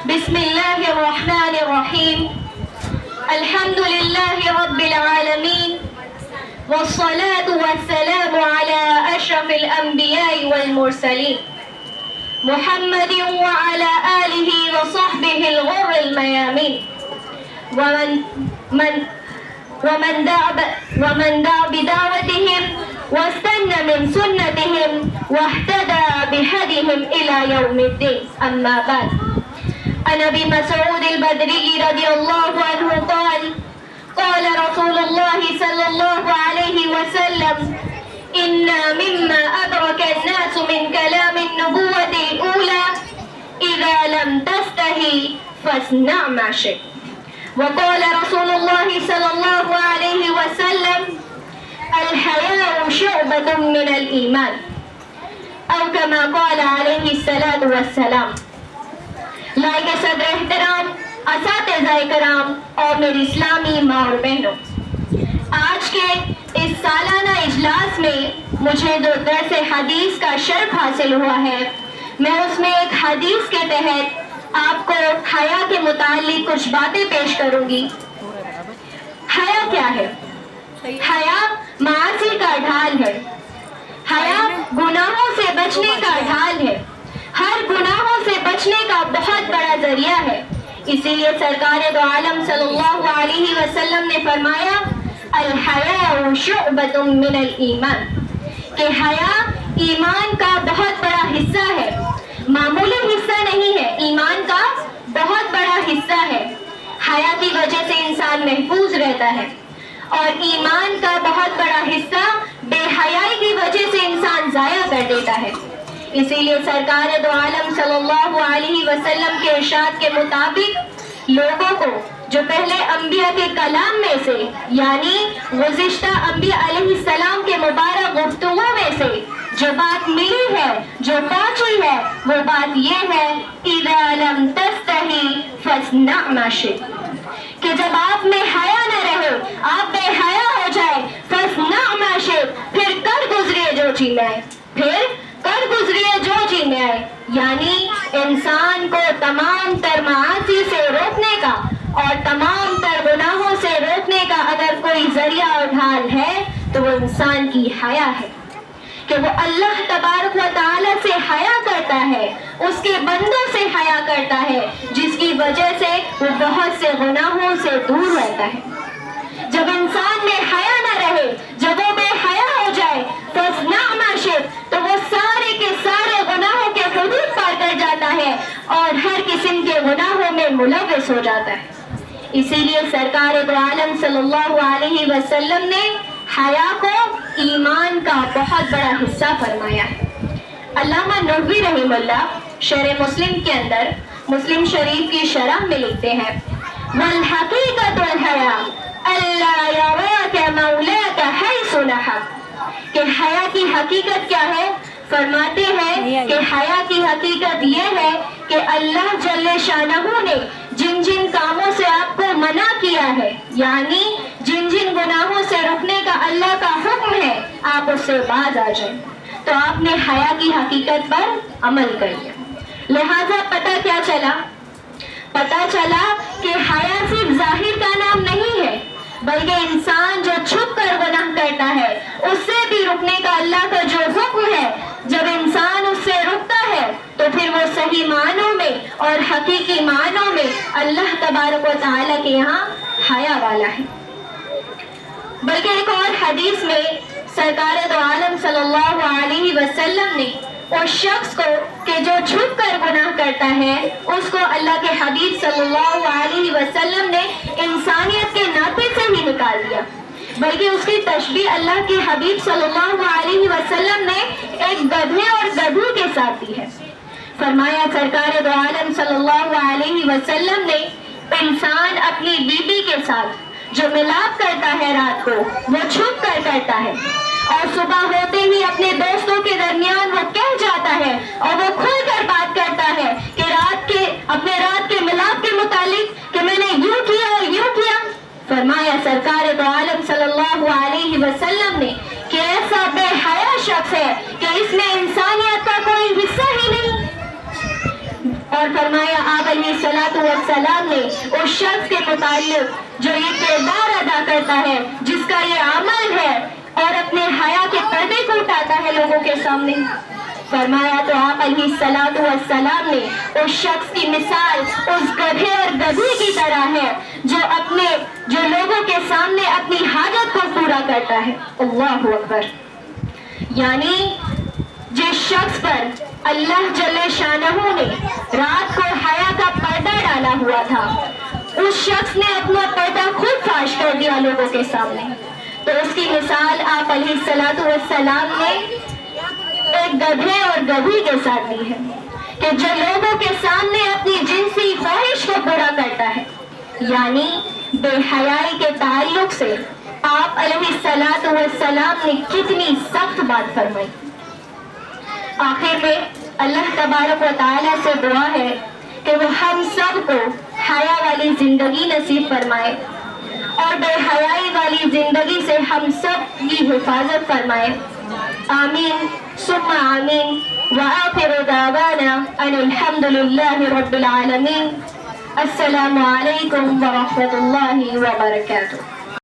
بسم اللہ الرحمن الرحیم الحمد للہ رب العالمین والصلاة والسلام على اشرف الانبیاء والمرسلین محمد وعلى آلہ وصحبہ الغر الميامین ومن دعا بدعوتهم واستنى من سنتهم واهتدى بهديهم إلى يوم الدين. أما بعد، عن أبي مسعود البدري رضي الله عنه قال قال رسول الله صلى الله عليه وسلم إن مما أدرك الناس من كلام النبوة الأولى إذا لم تستحي فاصنع ما شئت. وقال رسول الله صلى الله عليه وسلم الحياء شعبة من الإيمان أو كما قال عليه الصلاة والسلام. لائق صدر احترام، اساتذہ کرام اور میری اسلامی ماں اور بہنوں، آج کے اس سالانہ اجلاس میں مجھے جو درس حدیث کا شرف حاصل ہوا ہے، میں اس میں ایک حدیث کے تحت آپ کو حیا کے متعلق کچھ باتیں پیش کروں گی. حیا کیا ہے؟ حیا معاصی کا ڈھال ہے. حیا گناہوں سے بچنے کا ڈھال ہے. ہر گناہوں سے بچنے کا بہت بڑا ذریعہ ہے. اسی لیے سرکار دو عالم صلی اللہ علیہ وسلم نے فرمایا الحیاء شعبۃ من الایمان، کہ حیا ایمان کا بہت بڑا حصہ ہے. معمولی حصہ نہیں ہے، ایمان کا بہت بڑا حصہ ہے. حیا کی وجہ سے انسان محفوظ رہتا ہے، اور ایمان کا بہت بڑا حصہ بے حیائی کی وجہ سے انسان ضائع کر دیتا ہے. اسی لیے سرکار دو عالم صلی اللہ علیہ وسلم کے ارشاد کے مطابق لوگوں کو جو پہلے انبیاء کے کلام میں سے، یعنی گزشتہ انبیاء علیہ السلام کے مبارک گفتگو میں سے جو بات ملی ہے، جو پہنچی ہے، وہ بات یہ ہے اذا لم تستحی فاصنع ما شئت، کہ جب آپ میں حیا نہ رہے، آپ بے حیا ہو جائے، فاصنع ما شئت، پھر کر گزریے جو جینا ہے، پھر کر گزریے جو جینا ہے. یعنی انسان کو تمام تر معاصی سے روکنے کا اور تمام تر گناہوں سے روکنے کا اگر کوئی ذریعہ اور ڈھال ہے تو وہ انسان کی حیا ہے، کہ وہ اللہ تبارک و تعالی سے حیا کرتا ہے، اس کے بندوں سے حیا کرتا ہے، جس کی وجہ سے وہ بہت سے گناہوں سے دور رہتا ہے. جب انسان میں حیا نہ رہے، جب وہ بے حیا ہو جائے، فاصنع ما شئت، تو وہ سارے کے سارے گناہوں کے حدود پار کر جاتا ہے اور ہر قسم کے گناہوں میں ملوث ہو جاتا ہے. اسی لیے سرکار دو عالم صلی اللہ علیہ وسلم نے حیا کو ایمان کا بہت بڑا حصہ فرمایا ہے. علامہ نحوی رحمہ اللہ شرح مسلم کے اندر مسلم شریف کی شرح میں لکھتے ہیں والحقیقت الحیا اللہ یراک مولاک حیث نحک، کہ حیا کی حقیقت کیا ہے؟ فرماتے ہیں کہ حیا کی حقیقت یہ ہے کہ اللہ جل شانہ نے جن جن کاموں سے آپ کو منع کیا ہے، یعنی جن جن گناہوں سے رکنے کا اللہ کا حکم ہے، آپ اس سے باز آ جائیں. تو آپ نے حیا کی حقیقت پر عمل کر لیا. لہذا پتہ کیا چلا؟ پتہ چلا کہ حیا صرف ظاہر کا نام نہیں ہے، بلکہ انسان جو چھپ کر گناہ کرتا ہے اس سے بھی رکنے کا اللہ کا جو حکم ہے، جب انسان اس سے رکتا ہے تو پھر وہ صحیح معنوں میں اور حقیقی معنوں میں اللہ تبارک و تعالیٰ کے یہاں حیا والا ہے. بلکہ ایک اور حدیث میں سرکار دو عالم صلی اللہ علیہ وسلم نے اس شخص کو کہ جو چھپ کر گناہ کرتا ہے، اس کو اللہ کے حبیب صلی اللہ علیہ وسلم نے انسانیت کے ناطے سے ہی نکال دیا. بلکہ اس کی تشبیہ اللہ کے حبیب صلی اللہ علیہ وسلم نے ایک گدھے اور گدھی کے ساتھ دی ہے. فرمایا سرکار دو عالم صلی اللہ علیہ وسلم نے انسان اپنی بیوی کے ساتھ جو ملاپ کرتا ہے رات کو، وہ چھپ کر کرتا ہے، اور صبح ہوتے ہی اپنے دوستوں کے درمیان وہ کہہ جاتا ہے اور وہ کھل کر بات کرتا ہے کہ اپنے رات کے ملاپ کے متعلق کہ میں نے یوں کیا اور یوں کیا. فرمایا سرکار دو عالم صلی اللہ علیہ وسلم نے کہ ایسا بے حیا شخص ہے کہ اس میں انسانیت کا کوئی حصہ ہی نہیں. اور فرمایا آپ علیہ والسلام نے اس شخص کے متعلق جو یہ کردار ادا کرتا ہے، جس کا یہ عمل ہے اور اپنے حیا کے پردے کو اٹھاتا ہے لوگوں کے سامنے، فرمایا تو آپ علیہ الصلوۃ والسلام نے اس شخص کی مثال اس گدھے اور گدھی کی طرح ہے جو لوگوں کے سامنے اپنی حاجت کو پورا کرتا ہے۔ اللہ اکبر۔ یعنی جس شخص پر اللہ جل شانہ نے رات کو حیا کا پردہ ڈالا ہوا تھا، اس شخص نے اپنا پردہ خود فاش کر دیا لوگوں کے سامنے، تو اس کی مثال آپ علیہ الصلوۃ والسلام نے ایک گدھے اور گدھی کے ساتھ دی ہے کہ جو لوگوں کے سامنے اپنی جنسی خواہش کو پورا کرتا ہے۔ یعنی بے حیائی کے تعلق سے آپ علیہ الصلوۃ والسلام نے کتنی سخت بات فرمائی۔ آخر میں اللہ تبارک و تعالیٰ سے دعا ہے کہ وہ ہم سب کو حیا والی زندگی نصیب فرمائے اور بے حیائی والی زندگی سے ہم سب کی حفاظت فرمائے۔ آمین ثم آمین۔ وآخر دعوانا ان الحمد للہ رب العالمین۔ السلام علیکم ورحمۃ اللہ وبرکاتہ۔